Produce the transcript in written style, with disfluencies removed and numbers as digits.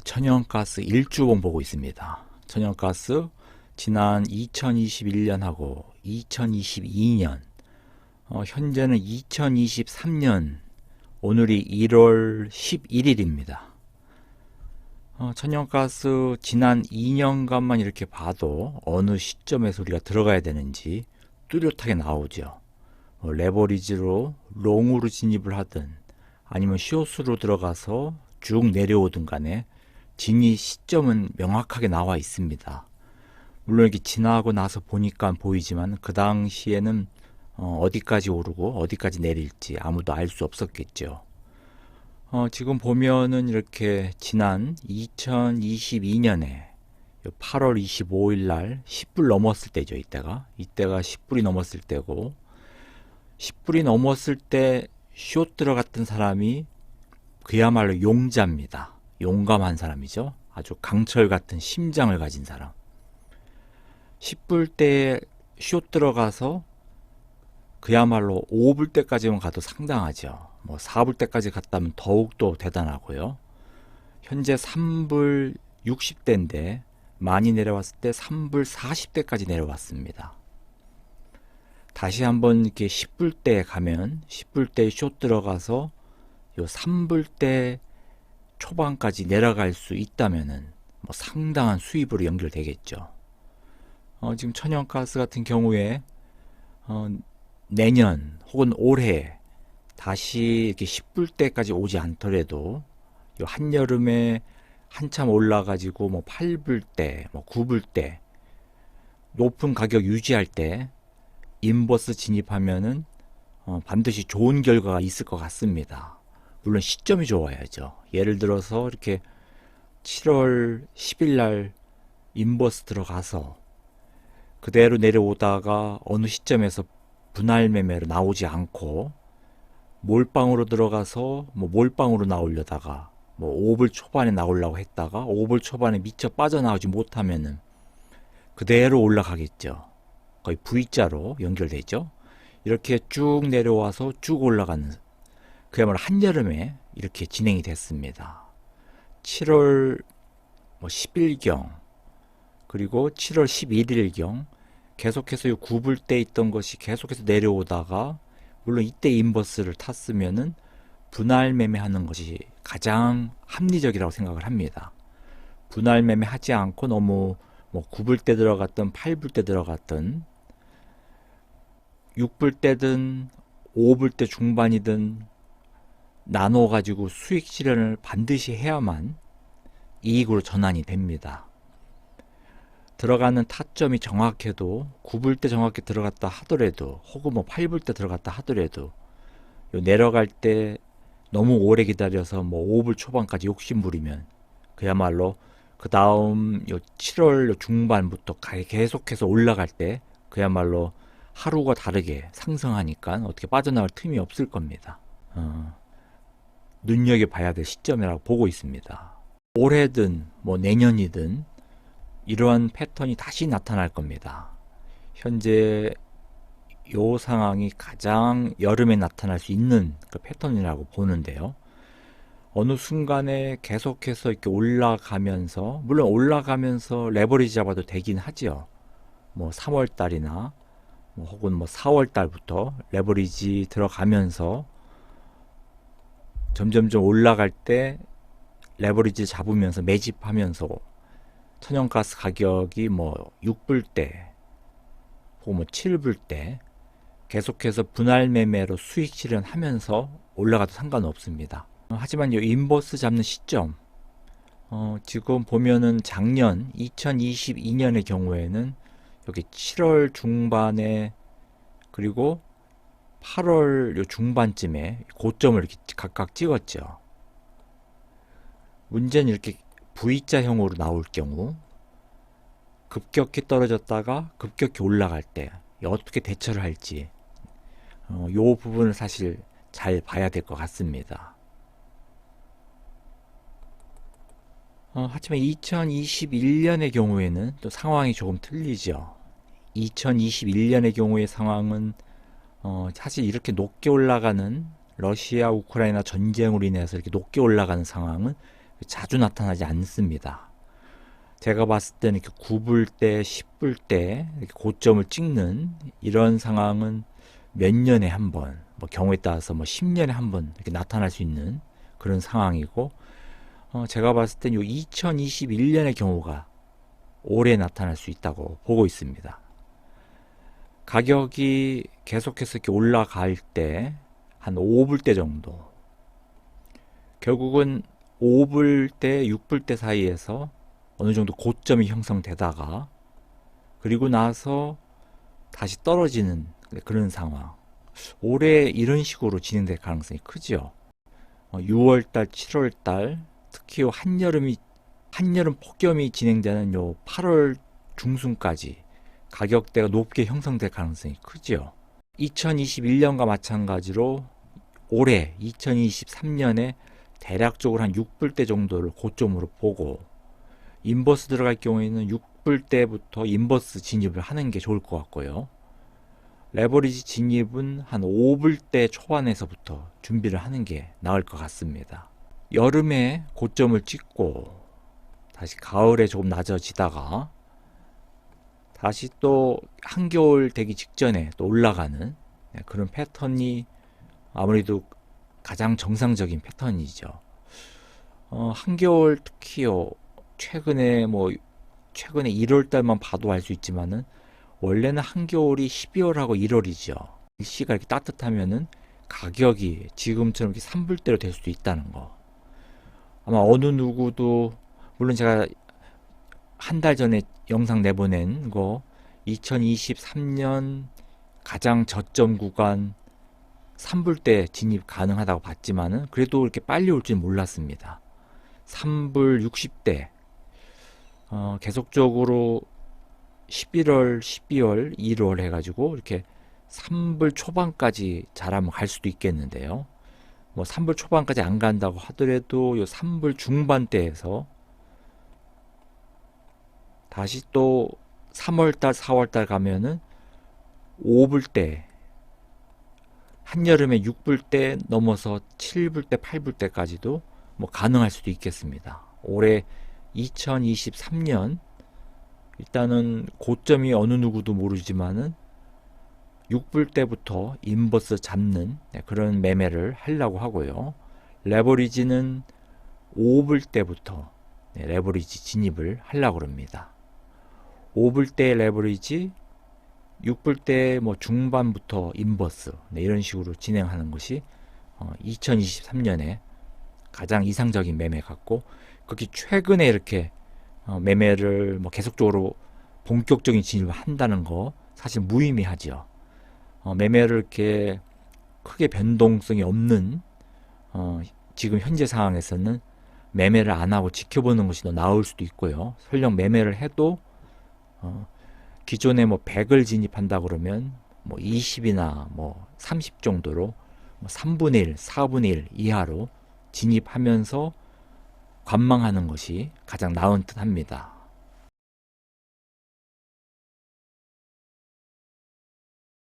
천연가스 일주봉 보고 있습니다. 천연가스 지난 2021년하고 2022년, 현재는 2023년, 오늘이 1월 11일입니다. 천연가스 지난 2년간만 이렇게 봐도 어느 시점에서 우리가 들어가야 되는지 뚜렷하게 나오죠. 레버리지로 롱으로 진입을 하든 아니면 숏으로 들어가서 쭉 내려오든 간에 진입 시점은 명확하게 나와 있습니다. 물론 이렇게 지나고 나서 보니까 보이지만 그 당시에는 어디까지 오르고 어디까지 내릴지 아무도 알 수 없었겠죠. 지금 보면은 이렇게 지난 2022년에 8월 25일 날 10불 넘었을 때죠. 이때가 10불이 넘었을 때고, 10불이 넘었을 때 숏 들어갔던 사람이 그야말로 용자입니다. 용감한 사람이죠. 아주 강철 같은 심장을 가진 사람. 10불 때에 숏 들어가서 그야말로 5불 때까지만 가도 상당하죠. 4불 때까지 갔다면 더욱더 대단하고요. 현재 3불 60대인데 많이 내려왔을 때 3불 40대까지 내려왔습니다. 다시 한번 이렇게 10불 때 가면 10불 때 숏 들어가서 요 3불 때 초반까지 내려갈 수 있다면은 상당한 수입으로 연결되겠죠. 지금 천연가스 같은 경우에 내년 혹은 올해 다시 이렇게 10불 때까지 오지 않더라도 요 한여름에 한참 올라가지고 8불 때, 9불 때 높은 가격 유지할 때 인버스 진입하면은 반드시 좋은 결과가 있을 것 같습니다. 물론 시점이 좋아야죠. 예를 들어서 이렇게 7월 10일 날 인버스 들어가서 그대로 내려오다가 어느 시점에서 분할 매매로 나오지 않고 몰빵으로 들어가서 몰빵으로 나오려다가 5불 초반에 나오려고 했다가 5불 초반에 미처 빠져나오지 못하면은 그대로 올라가겠죠. 거의 V자로 연결되죠. 이렇게 쭉 내려와서 쭉 올라가는, 그야말로 한여름에 이렇게 진행이 됐습니다. 7월 10일경 그리고 7월 11일경 계속해서 9불 때 있던 것이 계속해서 내려오다가, 물론 이때 인버스를 탔으면은 분할 매매하는 것이 가장 합리적이라고 생각을 합니다. 분할 매매 하지 않고 너무 9불 때 들어갔던 8불 때 들어갔던 6불 때든 5불 때 중반이든 나눠 가지고 수익 실현을 반드시 해야만 이익으로 전환이 됩니다. 들어가는 타점이 정확해도 9불 때 정확히 들어갔다 하더라도 혹은 8불 때 들어갔다 하더라도 내려갈 때 너무 오래 기다려서 5불 초반까지 욕심부리면 그야말로 그 다음 7월 중반부터 계속해서 올라갈 때 그야말로 하루가 다르게 상승하니까 어떻게 빠져나갈 틈이 없을 겁니다. 눈여겨봐야 될 시점이라고 보고 있습니다. 올해든 내년이든 이러한 패턴이 다시 나타날 겁니다. 현재 이 상황이 가장 여름에 나타날 수 있는 그 패턴이라고 보는데요. 어느 순간에 계속해서 이렇게 올라가면서, 물론 올라가면서 레버리지 잡아도 되긴 하죠. 3월 달이나 혹은 4월 달부터 레버리지 들어가면서 점점점 올라갈 때 레버리지 잡으면서 매집하면서 천연가스 가격이 6불 때 혹은 7불 때 계속해서 분할 매매로 수익 실현하면서 올라가도 상관없습니다. 하지만 이 인버스 잡는 시점, 지금 보면은 작년 2022년의 경우에는 여기 7월 중반에 그리고 8월 요 중반쯤에 고점을 이렇게 각각 찍었죠. 문제는 이렇게 V자형으로 나올 경우 급격히 떨어졌다가 급격히 올라갈 때 어떻게 대처를 할지 요 부분을 사실 잘 봐야 될 것 같습니다. 하지만 2021년의 경우에는 또 상황이 조금 틀리죠. 2021년의 경우의 상황은 사실 이렇게 높게 올라가는 러시아 우크라이나 전쟁으로 인해서 이렇게 높게 올라가는 상황은 자주 나타나지 않습니다. 제가 봤을 때는 이렇게 9불 때, 10불 때 이렇게 고점을 찍는 이런 상황은 몇 년에 한 번, 뭐 경우에 따라서 뭐 10년에 한 번 이렇게 나타날 수 있는 그런 상황이고, 제가 봤을 땐 요 2021년의 경우가 올해 나타날 수 있다고 보고 있습니다. 가격이 계속해서 이렇게 올라갈 때 한 5불 대 정도, 결국은 5불 대, 6불 대 사이에서 어느 정도 고점이 형성되다가 그리고 나서 다시 떨어지는 그런 상황. 올해 이런 식으로 진행될 가능성이 크죠. 6월달, 7월달, 특히 한여름 폭염이 진행되는 요 8월 중순까지 가격대가 높게 형성될 가능성이 크죠. 2021년과 마찬가지로 올해 2023년에 대략적으로 한 6불대 정도를 고점으로 보고, 인버스 들어갈 경우에는 6불대부터 인버스 진입을 하는 게 좋을 것 같고요. 레버리지 진입은 한 5불대 초반에서부터 준비를 하는 게 나을 것 같습니다. 여름에 고점을 찍고 다시 가을에 조금 낮아지다가 다시 또 한겨울 되기 직전에 또 올라가는 그런 패턴이 아무래도 가장 정상적인 패턴이죠. 한겨울 특히요, 최근에 1월 달만 봐도 알 수 있지만은 원래는 한겨울이 12월하고 1월이죠. 날씨가 이렇게 따뜻하면은 가격이 지금처럼 이렇게 3불대로 될 수도 있다는 거. 아마 어느 누구도, 물론 제가 한 달 전에 영상 내보낸 거 2023년 가장 저점 구간 3불대 진입 가능하다고 봤지만은 그래도 이렇게 빨리 올 줄 몰랐습니다. 3불 60대 계속적으로 11월, 12월, 1월 해가지고 이렇게 3불 초반까지 잘하면 갈 수도 있겠는데요. 뭐 3불 초반까지 안 간다고 하더라도 요 3불 중반대에서 다시 또 3월달, 4월달 가면은 5불대, 한여름에 6불대 넘어서 7불대, 8불대까지도 뭐 가능할 수도 있겠습니다. 올해 2023년 일단은 고점이 어느 누구도 모르지만은 6불대부터 인버스 잡는 그런 매매를 하려고 하고요. 레버리지는 5불대부터 레버리지 진입을 하려고 합니다. 5불대 레버리지, 6불대 뭐 중반부터 인버스 이런 식으로 진행하는 것이 2023년에 가장 이상적인 매매 같고, 그렇게 최근에 이렇게 매매를 뭐 계속적으로 본격적인 진입을 한다는 거 사실 무의미하죠. 매매를 이렇게 크게 변동성이 없는 지금 현재 상황에서는 매매를 안 하고 지켜보는 것이 더 나을 수도 있고요. 설령 매매를 해도 기존에 뭐 100을 진입한다 그러면 뭐 20이나 뭐 30 정도로 뭐 3분의 1, 4분의 1 이하로 진입하면서 관망하는 것이 가장 나은 듯 합니다.